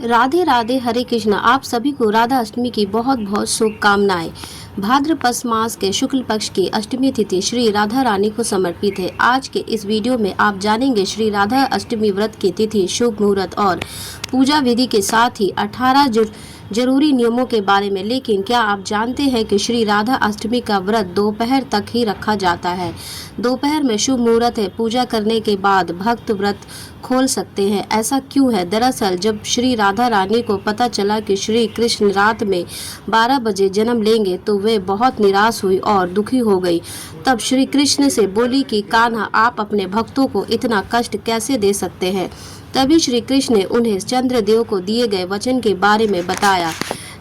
राधे राधे, हरे कृष्णा। आप सभी को राधा अष्टमी की बहुत बहुत शुभकामनाएं। भाद्रपद मास के शुक्ल पक्ष की अष्टमी तिथि श्री राधा रानी को समर्पित है। आज के इस वीडियो में आप जानेंगे श्री राधा अष्टमी व्रत की तिथि, शुभ मुहूर्त और पूजा विधि के साथ ही 18 जरूरी नियमों के बारे में। लेकिन क्या आप जानते हैं कि श्री राधा अष्टमी का व्रत दोपहर तक ही रखा जाता है। दोपहर में शुभ मुहूर्त है। पूजा करने के बाद भक्त व्रत खोल सकते हैं। ऐसा क्यों है? दरअसल जब श्री राधा रानी को पता चला कि श्री कृष्ण रात में 12 बजे जन्म लेंगे तो वे बहुत निराश हुई और दुखी हो गई। तब श्री कृष्ण से बोली कि कान्हा, आप अपने भक्तों को इतना कष्ट कैसे दे सकते हैं। तभी श्री कृष्ण ने उन्हें चंद्रदेव को दिए गए वचन के बारे में बताया।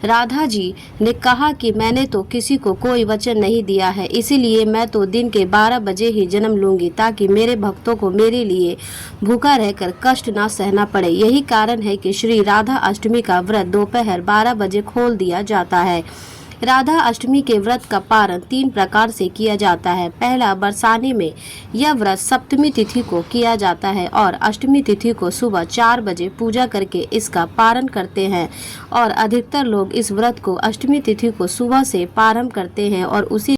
राधा जी ने कहा कि मैंने तो किसी को कोई वचन नहीं दिया है, इसीलिए मैं तो दिन के 12 बजे ही जन्म लूंगी ताकि मेरे भक्तों को मेरे लिए भूखा रहकर कष्ट ना सहना पड़े। यही कारण है कि श्री राधा अष्टमी का व्रत दोपहर 12 बजे खोल दिया जाता है। राधा अष्टमी के व्रत का पारण 3 प्रकार से किया जाता है। पहला, बरसाने में यह व्रत सप्तमी तिथि को किया जाता है और अष्टमी तिथि को सुबह 4 बजे पूजा करके इसका पारण करते हैं। और अधिकतर लोग इस व्रत को अष्टमी तिथि को सुबह से प्रारंभ करते हैं और उसी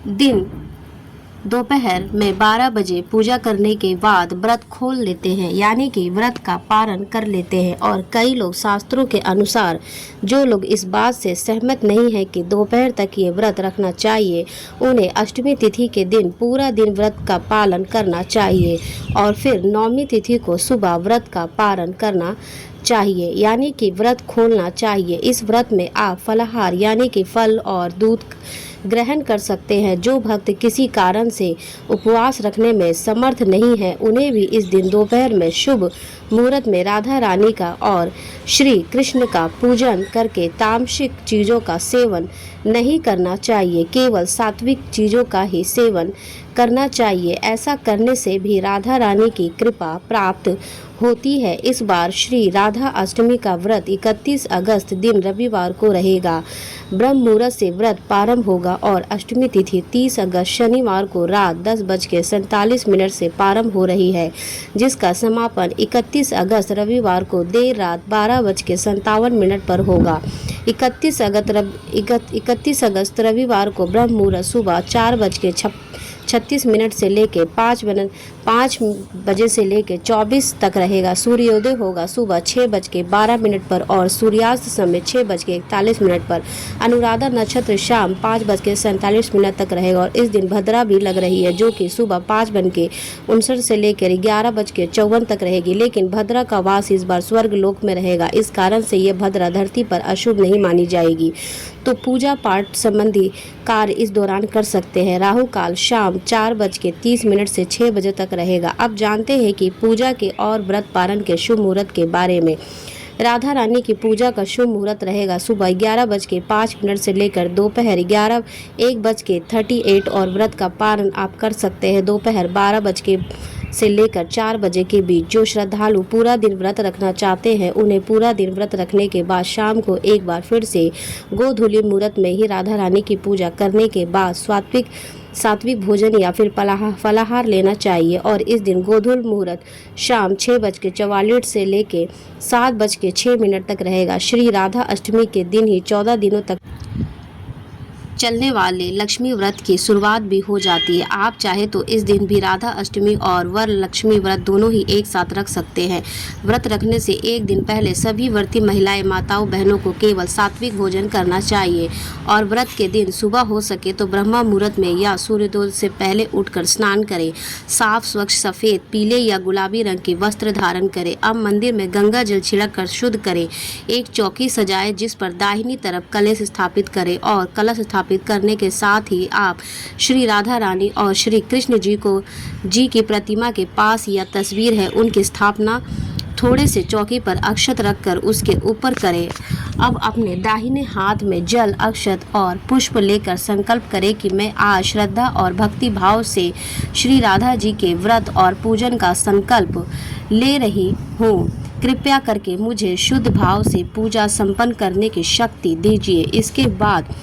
दिन दोपहर में 12 बजे पूजा करने के बाद व्रत खोल लेते हैं, यानी कि व्रत का पारण कर लेते हैं। और कई लोग शास्त्रों के अनुसार जो लोग इस बात से सहमत नहीं है कि दोपहर तक ये व्रत रखना चाहिए, उन्हें अष्टमी तिथि के दिन पूरा दिन व्रत का पालन करना चाहिए और फिर नवमी तिथि को सुबह व्रत का पारण करना चाहिए, यानी कि व्रत खोलना चाहिए। इस व्रत में आप फलाहार यानी कि फल और दूध ग्रहण कर सकते हैं। जो भक्त किसी कारण से उपवास रखने में समर्थ नहीं है, उन्हें भी इस दिन दोपहर में शुभ मुहूर्त में राधा रानी का और श्री कृष्ण का पूजन करके तामसिक चीज़ों का सेवन नहीं करना चाहिए, केवल सात्विक चीज़ों का ही सेवन करना चाहिए। ऐसा करने से भी राधा रानी की कृपा प्राप्त होती है। इस बार श्री राधा अष्टमी का व्रत 31 अगस्त दिन रविवार को रहेगा। ब्रह्म मुहूर्त से व्रत प्रारंभ होगा और अष्टमी तिथि 30 अगस्त शनिवार को रात 10:47 से प्रारंभ हो रही है, जिसका समापन 31 अगस्त रविवार को देर रात 12:57 पर होगा। 31 अगस्त रविवार को ब्रह्म मुहूर्त सुबह 4:36 से लेकर 5 बजे से लेकर 24 तक रहेगा। सूर्योदय होगा सुबह 6:12 पर और सूर्यास्त समय 6:41 पर। अनुराधा नक्षत्र शाम 5:47 तक रहेगा और इस दिन भद्रा भी लग रही है, जो कि सुबह 5:59 से लेकर 11:54 तक रहेगी। लेकिन भद्रा का वास इस बार स्वर्ग लोक में रहेगा, इस कारण से यह भद्रा धरती पर अशुभ नहीं मानी जाएगी। तो पूजा पाठ संबंधी कार्य इस दौरान कर सकते हैं। राहु काल शाम 4:30 से 6 बजे तक रहेगा। अब जानते हैं कि पूजा के और व्रत पारण के शुभ मुहूर्त के बारे में। राधा रानी की पूजा का शुभ मुहूर्त रहेगा सुबह 11:05 से लेकर दोपहर 1:38 और व्रत का पारण आप कर सकते हैं दोपहर 12 से लेकर 4 बजे के बीच। जो श्रद्धालु पूरा दिन व्रत रखना चाहते हैं, उन्हें पूरा दिन व्रत रखने के बाद शाम को एक बार फिर से गोधूली मुहूर्त में ही राधा रानी की पूजा करने के बाद सात्विक भोजन या फिर फलाहार लेना चाहिए। और इस दिन गोधूल मुहूर्त शाम 6:44 से लेकर 7:06 तक रहेगा। श्री राधा अष्टमी के दिन ही 14 दिनों तक चलने वाले लक्ष्मी व्रत की शुरुआत भी हो जाती है। आप चाहे तो इस दिन भी राधा अष्टमी और वर लक्ष्मी व्रत दोनों ही एक साथ रख सकते हैं। व्रत रखने से एक दिन पहले सभी व्रती महिलाएं, माताओं, बहनों को केवल सात्विक भोजन करना चाहिए और व्रत के दिन सुबह हो सके तो ब्रह्मा मुहूर्त में या सूर्योदय से पहले उठकर स्नान करें। साफ स्वच्छ सफ़ेद, पीले या गुलाबी रंग के वस्त्र धारण करें। अब मंदिर में गंगा जल छिड़क कर शुद्ध करें। एक चौकी सजाएं जिस पर दाहिनी तरफ कलश स्थापित करें और कलश स्थापित करने के साथ ही आप श्री राधा रानी और श्री कृष्ण जी की प्रतिमा के पास या तस्वीर है उनकी स्थापना थोड़े से चौकी पर अक्षत रखकर उसके ऊपर करें। अब अपने दाहिने हाथ में जल, अक्षत और पुष्प लेकर संकल्प करें कि मैं आज श्रद्धा और भक्ति भाव से श्री राधा जी के व्रत और पूजन का संकल्प ले रही हूँ। कृपया करके मुझे शुद्ध भाव से पूजा संपन्न करने की शक्ति दीजिए। इसके बाद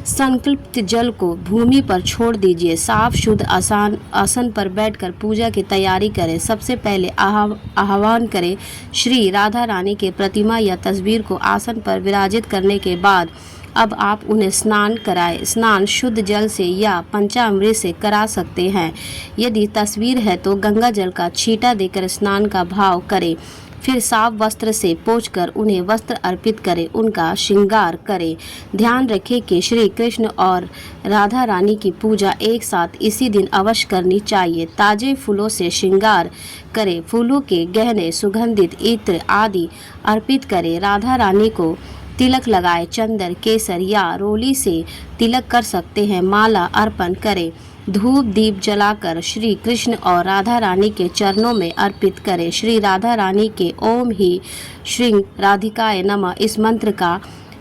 संकल्पित जल को भूमि पर छोड़ दीजिए। साफ शुद्ध आसन पर बैठकर पूजा की तैयारी करें। सबसे पहले आह्वान करें। श्री राधा रानी के प्रतिमा या तस्वीर को आसन पर विराजित करने के बाद अब आप उन्हें स्नान कराएं। स्नान शुद्ध जल से या पंचामृत से करा सकते हैं। यदि तस्वीर है तो गंगा जल का छींटा देकर स्नान का भाव करें। फिर साफ वस्त्र से पोंछकर उन्हें वस्त्र अर्पित करें, उनका श्रृंगार करें। ध्यान रखें कि श्री कृष्ण और राधा रानी की पूजा एक साथ इसी दिन अवश्य करनी चाहिए। ताजे फूलों से श्रृंगार करें। फूलों के गहने, सुगंधित इत्र आदि अर्पित करें। राधा रानी को तिलक लगाए। चंदन, केसर या रोली से तिलक कर सकते हैं। माला अर्पण करें। धूप दीप जलाकर श्री कृष्ण और राधा रानी के चरणों में अर्पित करें। श्री राधा रानी के ओम ही श्री राधिकाय नमः इस मंत्र का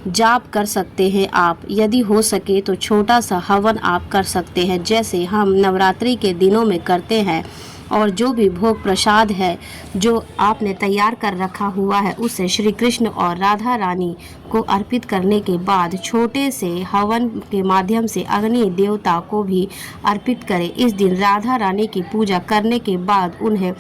जाप कर सकते हैं आप। यदि हो सके तो छोटा सा हवन आप कर सकते हैं, जैसे हम नवरात्रि के दिनों में करते हैं। और जो भी भोग प्रसाद है जो आपने तैयार कर रखा हुआ है उसे श्री कृष्ण और राधा रानी को अर्पित करने के बाद छोटे से हवन के माध्यम से अग्नि देवता को भी अर्पित करें। इस दिन राधा रानी की पूजा करने के बाद उन्हें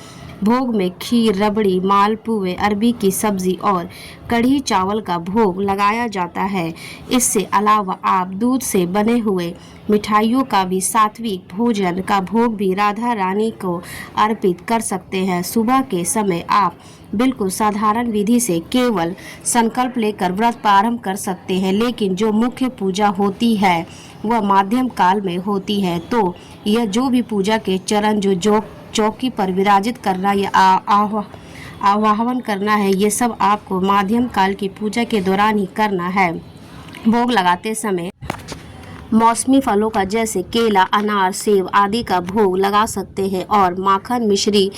भोग में खीर, रबड़ी, मालपुए, अरबी की सब्जी और कढ़ी चावल का भोग लगाया जाता है। इससे अलावा आप दूध से बने हुए मिठाइयों का भी सात्विक भोजन का भोग भी राधा रानी को अर्पित कर सकते हैं। सुबह के समय आप बिल्कुल साधारण विधि से केवल संकल्प लेकर व्रत प्रारंभ कर सकते हैं, लेकिन जो मुख्य पूजा होती है वह माध्यम काल में होती है। तो यह जो भी पूजा के चरण जो चौकी पर विराजित करना या आवाहन करना है, ये सब आपको माध्यम काल की पूजा के दौरान ही करना है। भोग लगाते समय मौसमी फलों का जैसे केला, अनार, सेब आदि का भोग लगा सकते हैं और माखन मिश्री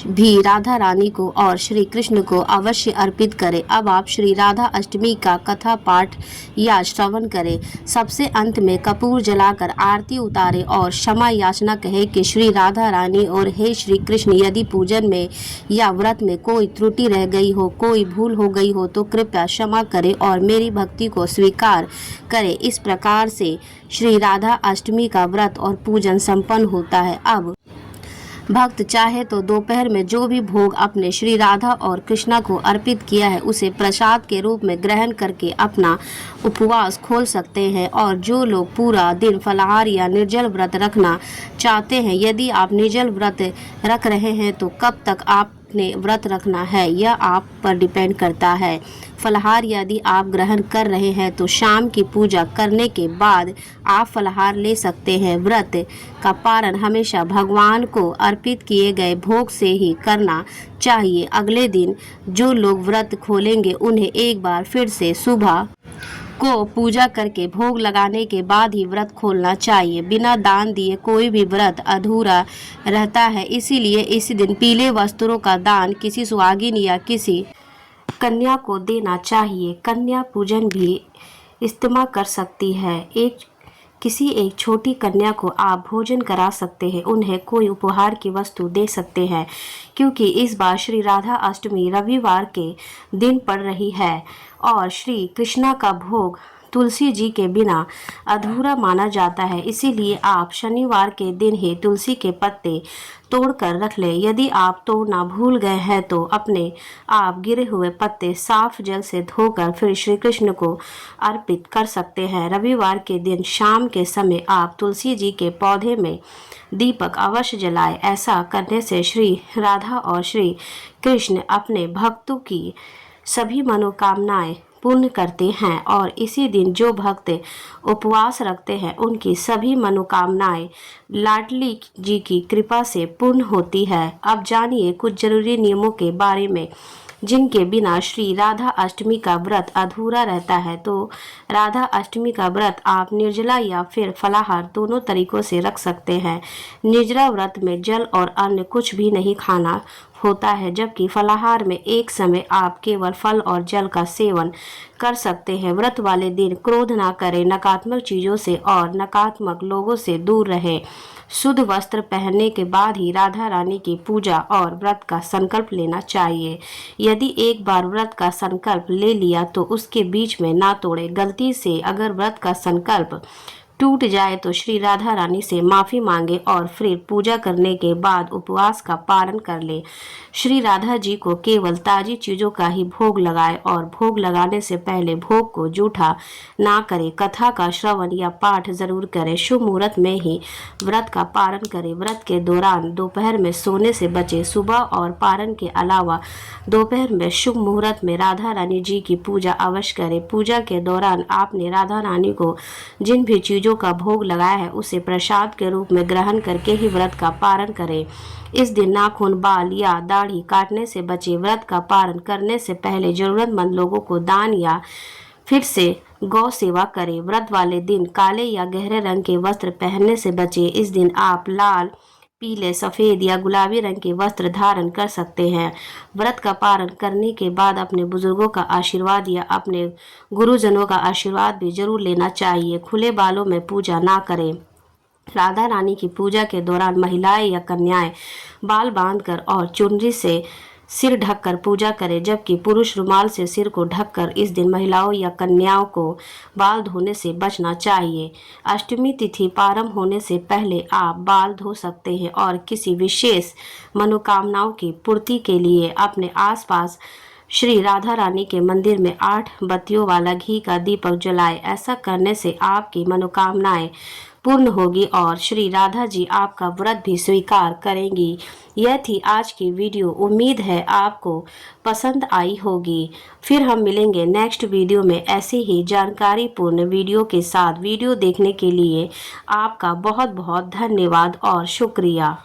भी राधा रानी को और श्री कृष्ण को अवश्य अर्पित करें। अब आप श्री राधा अष्टमी का कथा पाठ या श्रवण करें। सबसे अंत में कपूर जलाकर आरती उतारें और क्षमा याचना कहें कि श्री राधा रानी और हे श्री कृष्ण, यदि पूजन में या व्रत में कोई त्रुटि रह गई हो, कोई भूल हो गई हो तो कृपया क्षमा करें और मेरी भक्ति को स्वीकार करें। इस प्रकार से श्री राधा अष्टमी का व्रत और पूजन संपन्न होता है। अब भक्त चाहे तो दोपहर में जो भी भोग अपने श्री राधा और कृष्णा को अर्पित किया है उसे प्रसाद के रूप में ग्रहण करके अपना उपवास खोल सकते हैं। और जो लोग पूरा दिन फलाहार या निर्जल व्रत रखना चाहते हैं, यदि आप निर्जल व्रत रख रहे हैं तो कब तक आपने व्रत रखना है यह आप पर डिपेंड करता है। फलाहार यदि आप ग्रहण कर रहे हैं तो शाम की पूजा करने के बाद आप फलाहार ले सकते हैं। व्रत का पारण हमेशा भगवान को अर्पित किए गए भोग से ही करना चाहिए। अगले दिन जो लोग व्रत खोलेंगे उन्हें एक बार फिर से सुबह को पूजा करके भोग लगाने के बाद ही व्रत खोलना चाहिए। बिना दान दिए कोई भी व्रत अधूरा रहता है, इसीलिए इसी दिन पीले वस्त्रों का दान किसी सुहागिन या किसी कन्या को देना चाहिए। कन्या पूजन भी इस्तेमाल कर सकती है। किसी एक छोटी कन्या को आप भोजन करा सकते हैं, उन्हें कोई उपहार की वस्तु दे सकते हैं, क्योंकि इस बार श्री राधा अष्टमी रविवार के दिन पड़ रही है और श्री कृष्णा का भोग तुलसी जी के बिना अधूरा माना जाता है। इसीलिए आप शनिवार के दिन ही तुलसी के पत्ते तोड़कर रख लें। यदि आप तोड़ना भूल गए हैं तो अपने आप गिरे हुए पत्ते साफ जल से धोकर फिर श्री कृष्ण को अर्पित कर सकते हैं। रविवार के दिन शाम के समय आप तुलसी जी के पौधे में दीपक अवश्य जलाएं। ऐसा करने से श्री राधा और श्री कृष्ण अपने भक्तों की सभी मनोकामनाएं पूर्ण करते हैं और इसी दिन जो भक्त उपवास रखते हैं उनकी सभी मनोकामनाएं लाडली जी की कृपा से पूर्ण होती है। अब जानिए कुछ जरूरी नियमों के बारे में जिनके बिना श्री राधा अष्टमी का व्रत अधूरा रहता है। तो राधा अष्टमी का व्रत आप निर्जला या फिर फलाहार दोनों तरीकों से रख सकते हैं। निर्जला व्रत में जल और अन्य कुछ भी नहीं खाना होता है, जबकि फलाहार में एक समय आप केवल फल और जल का सेवन कर सकते हैं। व्रत वाले दिन क्रोध ना करें, नकारात्मक चीजों से और नकारात्मक लोगों से दूर रहें। शुद्ध वस्त्र पहनने के बाद ही राधा रानी की पूजा और व्रत का संकल्प लेना चाहिए। यदि एक बार व्रत का संकल्प ले लिया तो उसके बीच में ना तोड़े। गलती से अगर व्रत का संकल्प टूट जाए तो श्री राधा रानी से माफी मांगे और फिर पूजा करने के बाद उपवास का पालन कर ले। श्री राधा जी को केवल ताजी चीजों का ही भोग लगाए और भोग लगाने से पहले भोग को जूठा ना करे। कथा का श्रवण या पाठ जरूर करें। शुभ मुहूर्त में ही व्रत का पारण करें। व्रत के दौरान दोपहर में सोने से बचे। सुबह और पारण के अलावा दोपहर में शुभ मुहूर्त में राधा रानी जी की पूजा अवश्य करें। पूजा के दौरान आपने राधा रानी को जिन भी चीजों का भोग लगाया है उसे प्रसाद के रूप में ग्रहण करके ही व्रत का पारण करें। इस दिन नाखून, बाल या दाढ़ी काटने से बचे। व्रत का पारण करने से पहले जरूरतमंद लोगों को दान या फिर से गौ सेवा करें। व्रत वाले दिन काले या गहरे रंग के वस्त्र पहनने से बचे। इस दिन आप लाल, पीले, सफेद या गुलाबी रंग के वस्त्र धारण कर सकते हैं। व्रत का पारण करने के बाद अपने बुजुर्गों का आशीर्वाद या अपने गुरुजनों का आशीर्वाद भी जरूर लेना चाहिए। खुले बालों में पूजा ना करें। राधा रानी की पूजा के दौरान महिलाएं या कन्याएं बाल बांधकर और चुनरी से सिर ढककर पूजा करें, जबकि पुरुष रुमाल से सिर को ढककर। इस दिन महिलाओं या कन्याओं को बाल धोने से बचना चाहिए। अष्टमी तिथि प्रारंभ होने से पहले आप बाल धो सकते हैं और किसी विशेष मनोकामनाओं की पूर्ति के लिए अपने आसपास श्री राधा रानी के मंदिर में 8 बत्तियों वाला घी का दीपक जलाएं। ऐसा करने से आपकी मनोकामनाएं पूर्ण होगी और श्री राधा जी आपका व्रत भी स्वीकार करेंगी। यह थी आज की वीडियो। उम्मीद है आपको पसंद आई होगी। फिर हम मिलेंगे नेक्स्ट वीडियो में ऐसे ही जानकारी पूर्ण वीडियो के साथ। वीडियो देखने के लिए आपका बहुत बहुत धन्यवाद और शुक्रिया।